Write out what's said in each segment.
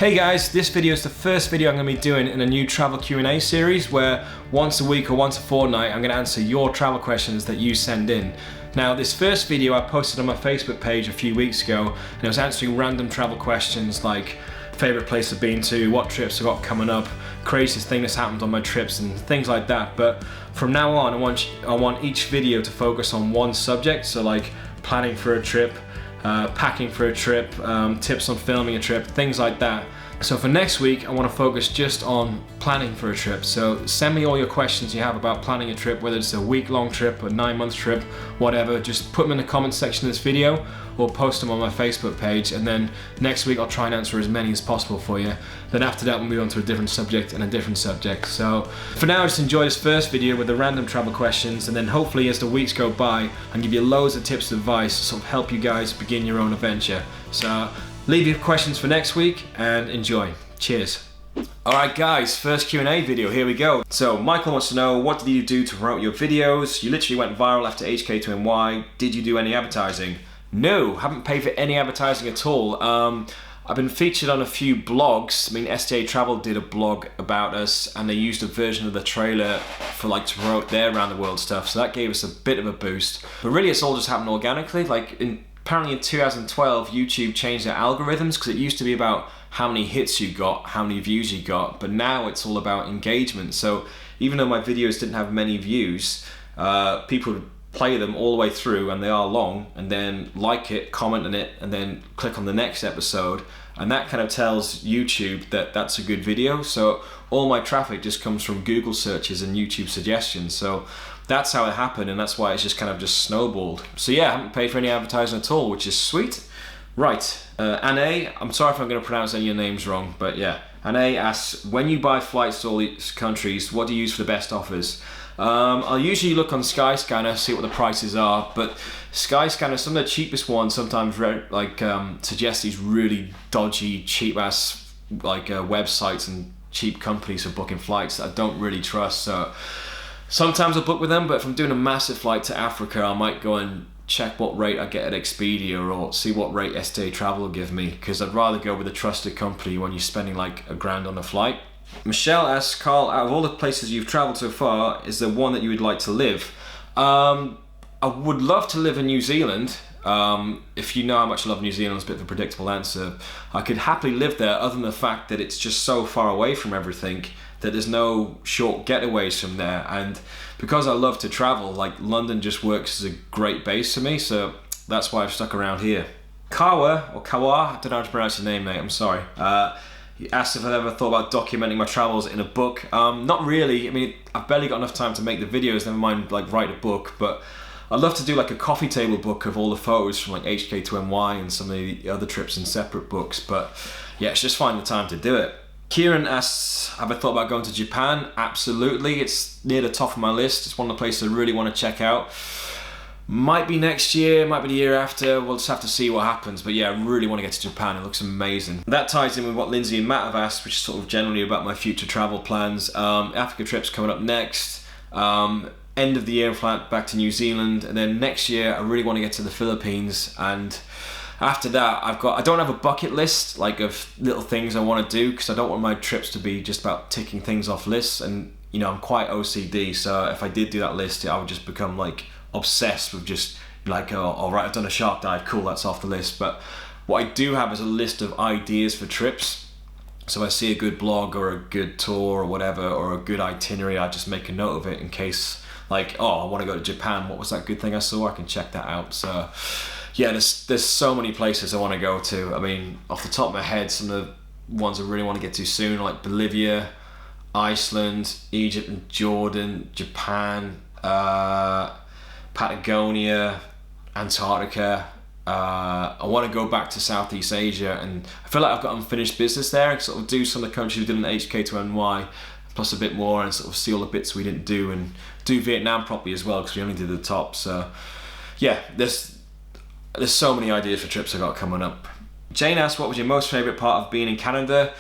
Hey guys, this video is the first video I'm going to be doing in a new travel Q&A series where once a week or once a fortnight I'm going to answer your travel questions that you send in. Now this first video I posted on my Facebook page a few weeks ago and I was answering random travel questions like favourite place I've been to, what trips I've got coming up, craziest thing that's happened on my trips and things like that. But from now on I want each video to focus on one subject, so like planning for a trip, packing for a trip, tips on filming a trip, things like that. So for next week, I want to focus just on planning for a trip. So send me all your questions you have about planning a trip, whether it's a week-long trip, a 9-month trip, whatever. Just put them in the comment section of this video or post them on my Facebook page, and then next week I'll try and answer as many as possible for you. Then after that we'll move on to a different subject and a different subject. So for now, just enjoy this first video with the random travel questions, and then hopefully as the weeks go by I'll give you loads of tips and advice to sort of help you guys begin your own adventure. So leave your questions for next week and enjoy. Cheers. Alright guys, first Q&A video, here we go. So Michael wants to know, what did you do to promote your videos? You literally went viral after HK2NY. Did you do any advertising? No, haven't paid for any advertising at all. I've been featured on a few blogs. I mean, STA Travel did a blog about us and they used a version of the trailer for like to promote their around the world stuff, so that gave us a bit of a boost. But really it's all just happened organically. Like apparently in 2012 YouTube changed their algorithms, because it used to be about how many hits you got, how many views you got, but now it's all about engagement. So even though my videos didn't have many views, people would play them all the way through, and they are long, and then like it, comment on it, and then click on the next episode, and that kind of tells YouTube that that's a good video. So all my traffic just comes from Google searches and YouTube suggestions. So that's how it happened, and that's why it's just kind of just snowballed. So yeah, I haven't paid for any advertising at all, which is sweet. Right, Anne, I'm sorry if I'm going to pronounce any of your names wrong, but yeah. Anne asks, when you buy flights to all these countries, what do you use for the best offers? I'll usually look on Skyscanner, see what the prices are, but Skyscanner, some of the cheapest ones sometimes suggest these really dodgy, cheap-ass websites and cheap companies for booking flights that I don't really trust. So sometimes I'll book with them, but if I'm doing a massive flight to Africa, I might go and check what rate I get at Expedia or see what rate STA Travel will give me, because I'd rather go with a trusted company when you're spending like $1,000 on a flight. Michelle asks, Carl, out of all the places you've traveled so far, is there one that you would like to live? I would love to live in New Zealand. If you know how much I love New Zealand, it's a bit of a predictable answer. I could happily live there, other than the fact that it's just so far away from everything that there's no short getaways from there, and because I love to travel, like London just works as a great base for me, so that's why I've stuck around here. Kawa, I don't know how to pronounce your name, mate, I'm sorry. He asked if I'd ever thought about documenting my travels in a book. Not really. I mean, I've barely got enough time to make the videos, never mind like write a book, but I'd love to do like a coffee table book of all the photos from like HK2NY and some of the other trips in separate books, but yeah, it's just finding the time to do it. Kieran asks, have I thought about going to Japan? Absolutely, it's near the top of my list. It's one of the places I really want to check out. Might be next year, might be the year after, we'll just have to see what happens, but yeah, I really want to get to Japan, it looks amazing. That ties in with what Lindsay and Matt have asked, which is sort of generally about my future travel plans. Africa trip's coming up next, end of the year flight back to New Zealand, and then next year I really want to get to the Philippines, and after that I don't have a bucket list like of little things I want to do, because I don't want my trips to be just about ticking things off lists, and you know, I'm quite OCD, so if I did do that list, I would just become like obsessed with just like, oh, all right, I've done a shark dive, cool, that's off the list. But what I do have is a list of ideas for trips. So if I see a good blog or a good tour or whatever, or a good itinerary, I just make a note of it in case, like, oh, I want to go to Japan, what was that good thing I saw? I can check that out. So yeah, there's so many places I want to go to. I mean, off the top of my head, some of the ones I really want to get to soon, like Bolivia, Iceland, Egypt and Jordan, Japan, Patagonia, Antarctica. I want to go back to Southeast Asia, and I feel like I've got unfinished business there, and sort of do some of the countries we did in HK2NY, plus a bit more, and sort of see all the bits we didn't do, and do Vietnam properly as well, because we only did the top. So yeah, there's so many ideas for trips I got coming up. Jane asked, what was your most favourite part of being in Canada?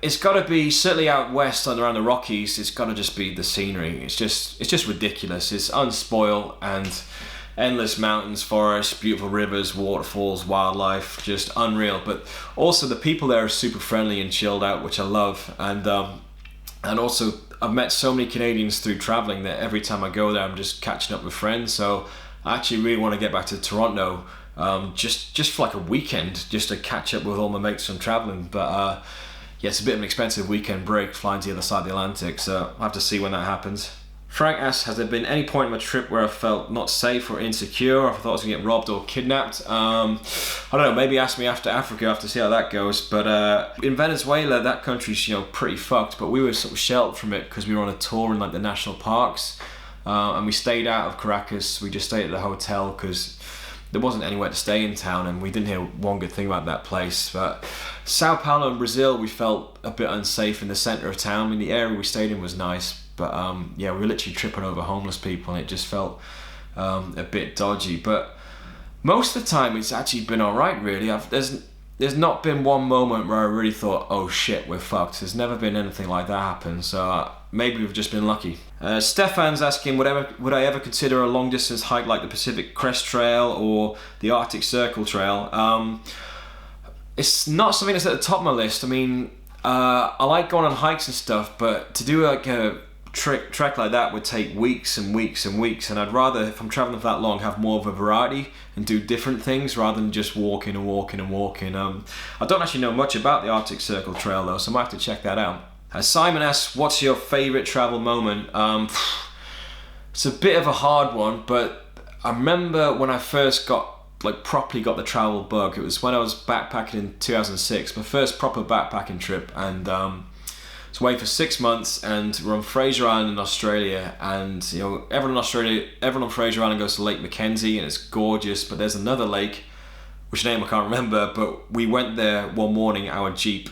It's got to be certainly out west and around the Rockies. It's got to just be the scenery. It's just ridiculous. It's unspoiled, and endless mountains, forests, beautiful rivers, waterfalls, wildlife, just unreal. But also the people there are super friendly and chilled out, which I love. And also I've met so many Canadians through traveling that every time I go there I'm just catching up with friends. So I actually really want to get back to Toronto, just for like a weekend, just to catch up with all my mates from traveling. But yeah, it's a bit of an expensive weekend break flying to the other side of the Atlantic, so I'll have to see when that happens. Frank asks, has there been any point in my trip where I felt not safe or insecure, or if I thought I was going to get robbed or kidnapped? I don't know, maybe ask me after Africa, I have to see how that goes. But in Venezuela, that country's, you know, pretty fucked, but we were sort of sheltered from it because we were on a tour in like the national parks, and we stayed out of Caracas. We just stayed at the hotel because there wasn't anywhere to stay in town, and we didn't hear one good thing about that place. But Sao Paulo in Brazil, we felt a bit unsafe in the center of town. I mean, the area we stayed in was nice, but yeah, we were literally tripping over homeless people, and it just felt a bit dodgy. But most of the time, it's actually been all right, really. There's not been one moment where I really thought, oh shit, we're fucked. There's never been anything like that happen, so maybe we've just been lucky. Stefan's asking, would I ever consider a long distance hike like the Pacific Crest Trail or the Arctic Circle Trail? It's not something that's at the top of my list. I mean, I like going on hikes and stuff, but to do like a trek like that would take weeks and weeks and weeks, and I'd rather, if I'm traveling for that long, have more of a variety and do different things rather than just walking and walking and walking. I don't actually know much about the Arctic Circle Trail though, so I might have to check that out. Simon asks, what's your favourite travel moment? It's a bit of a hard one, but I remember when I first properly got the travel bug. It was when I was backpacking in 2006, my first proper backpacking trip, and I was away for 6 months, and we're on Fraser Island in Australia, and you know, everyone on Fraser Island goes to Lake Mackenzie, and it's gorgeous, but there's another lake, which name I can't remember, but we went there one morning, our Jeep,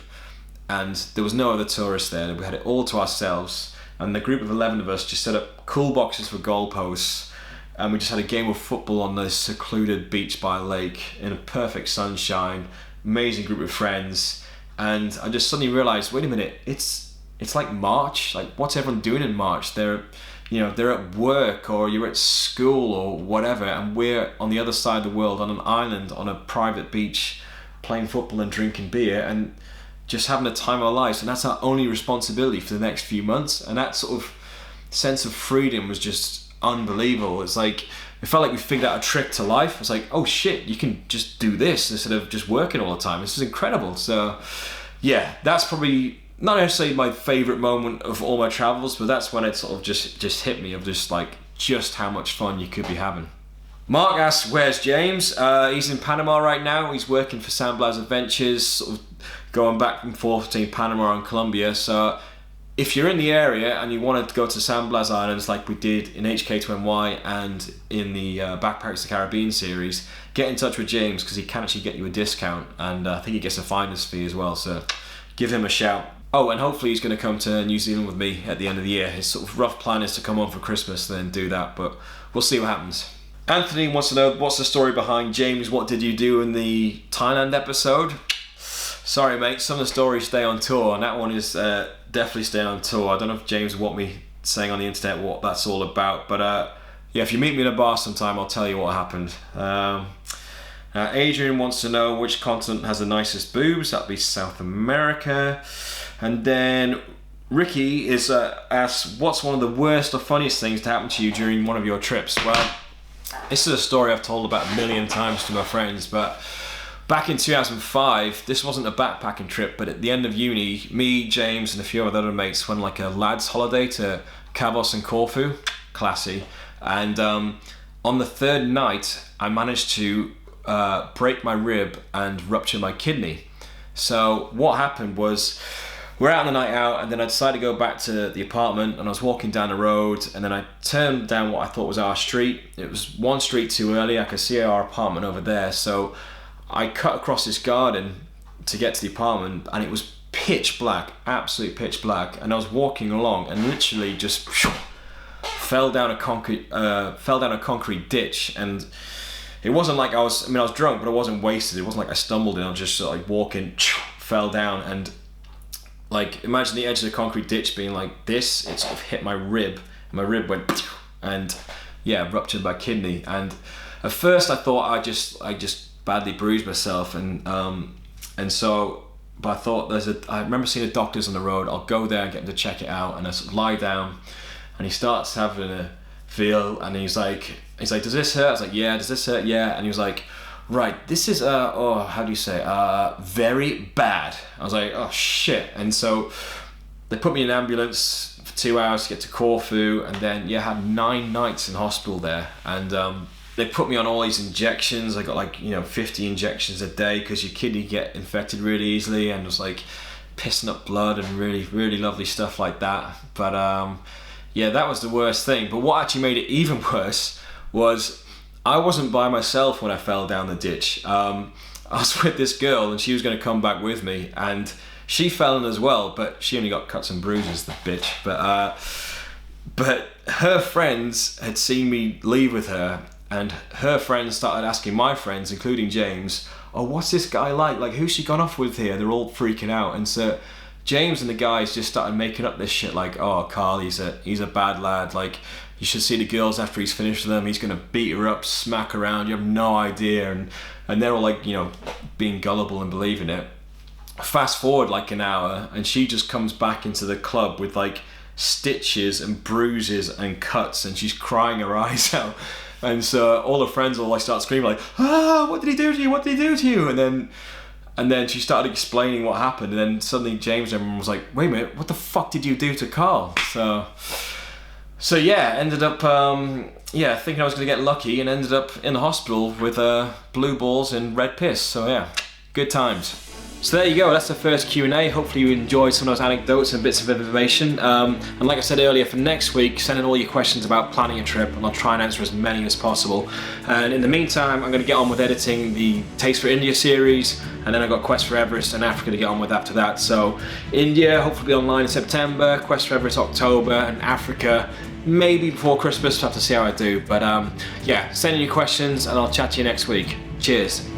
and there was no other tourists there. We had it all to ourselves, and the group of 11 of us just set up cool boxes for goalposts, and we just had a game of football on this secluded beach by a lake in a perfect sunshine, amazing group of friends. And I just suddenly realized, wait a minute, it's like March. Like, what's everyone doing in March? They're at work, or you're at school or whatever, and we're on the other side of the world on an island on a private beach playing football and drinking beer and just having the time of our lives. And that's our only responsibility for the next few months, and that sort of sense of freedom was just unbelievable. It's like, it felt like we figured out a trick to life. It's like, oh shit, you can just do this instead of just working all the time. This is incredible. So yeah, that's probably not necessarily my favorite moment of all my travels, but that's when it sort of just hit me of just how much fun you could be having. Mark asks, where's James? He's in Panama right now. He's working for San Blas Adventures, sort of going back and forth between Panama and Colombia. So if you're in the area and you wanted to go to San Blas Islands like we did in HK2NY and in the Backpackers of the Caribbean series, get in touch with James, because he can actually get you a discount, and I think he gets a finder's fee as well, so give him a shout. Oh, and hopefully he's going to come to New Zealand with me at the end of the year. His sort of rough plan is to come on for Christmas and then do that, but we'll see what happens. Anthony wants to know, what's the story behind James, what did you do in the Thailand episode? Sorry mate, some of the stories stay on tour, and that one is definitely staying on tour. I don't know if James will want me saying on the internet what that's all about, but yeah, if you meet me in a bar sometime, I'll tell you what happened. Adrian wants to know which continent has the nicest boobs. That'd be South America. And then Ricky asks, what's one of the worst or funniest things to happen to you during one of your trips? Well, this is a story I've told about a million times to my friends, but back in 2005, this wasn't a backpacking trip, but at the end of uni, me, James, and a few other mates went like a lads holiday to Kavos and Corfu, classy. And on the third night, I managed to break my rib and rupture my kidney. So what happened was, we're out on the night out, and then I decided to go back to the apartment, and I was walking down the road, and then I turned down what I thought was our street. It was one street too early. I could see our apartment over there, so I cut across this garden to get to the apartment, and it was pitch black, absolute pitch black, and I was walking along and literally just fell down a concrete ditch. And it wasn't like I was drunk, but I wasn't wasted. It wasn't like I stumbled in. I was just sort of like walking, fell down, and like, imagine the edge of the concrete ditch being like this. It sort of hit my rib, and my rib went, and ruptured my kidney. And at first I thought I just badly bruised myself, and so, but I thought I remember seeing the doctors on the road. I'll go there and get them to check it out. And I sort of lie down, and he starts having a feel, and he's like, does this hurt? I was like, yeah. Does this hurt? Yeah. And he was like, right, this is how do you say, very bad. I was like, oh shit. And so they put me in an ambulance for 2 hours to get to Corfu, and then I had 9 nights in hospital there. And they put me on all these injections. I got like 50 injections a day, because your kidney get infected really easily, and it was like pissing up blood and really, really lovely stuff like that. But that was the worst thing. But what actually made it even worse was I wasn't by myself when I fell down the ditch. I was with this girl, and she was going to come back with me, and she fell in as well, but she only got cuts and bruises, the bitch. But her friends had seen me leave with her, and her friends started asking my friends, including James, oh, what's this guy like? Like, who's she gone off with here? They're all freaking out. And so James and the guys just started making up this shit like, oh, Karl, he's a bad lad. Like, you should see the girls after he's finished with them. He's gonna beat her up, smack her around. You have no idea. And they're all like, being gullible and believing it. Fast forward like an hour, and she just comes back into the club with like stitches and bruises and cuts, and she's crying her eyes out. And so all her friends all like start screaming like, what did he do to you? What did he do to you? And then she started explaining what happened, and then suddenly James and everyone was like, wait a minute, what the fuck did you do to Karl? So ended up thinking I was gonna get lucky, and ended up in the hospital with blue balls and red piss. So good times. So there you go, that's the first Q&A. Hopefully you enjoyed some of those anecdotes and bits of information. And like I said earlier, for next week, send in all your questions about planning a trip, and I'll try and answer as many as possible. And in the meantime, I'm going to get on with editing the Taste for India series, and then I've got Quest for Everest and Africa to get on with after that. So India, hopefully online in September, Quest for Everest October, and Africa maybe before Christmas. We'll have to see how I do. But send in your questions, and I'll chat to you next week. Cheers.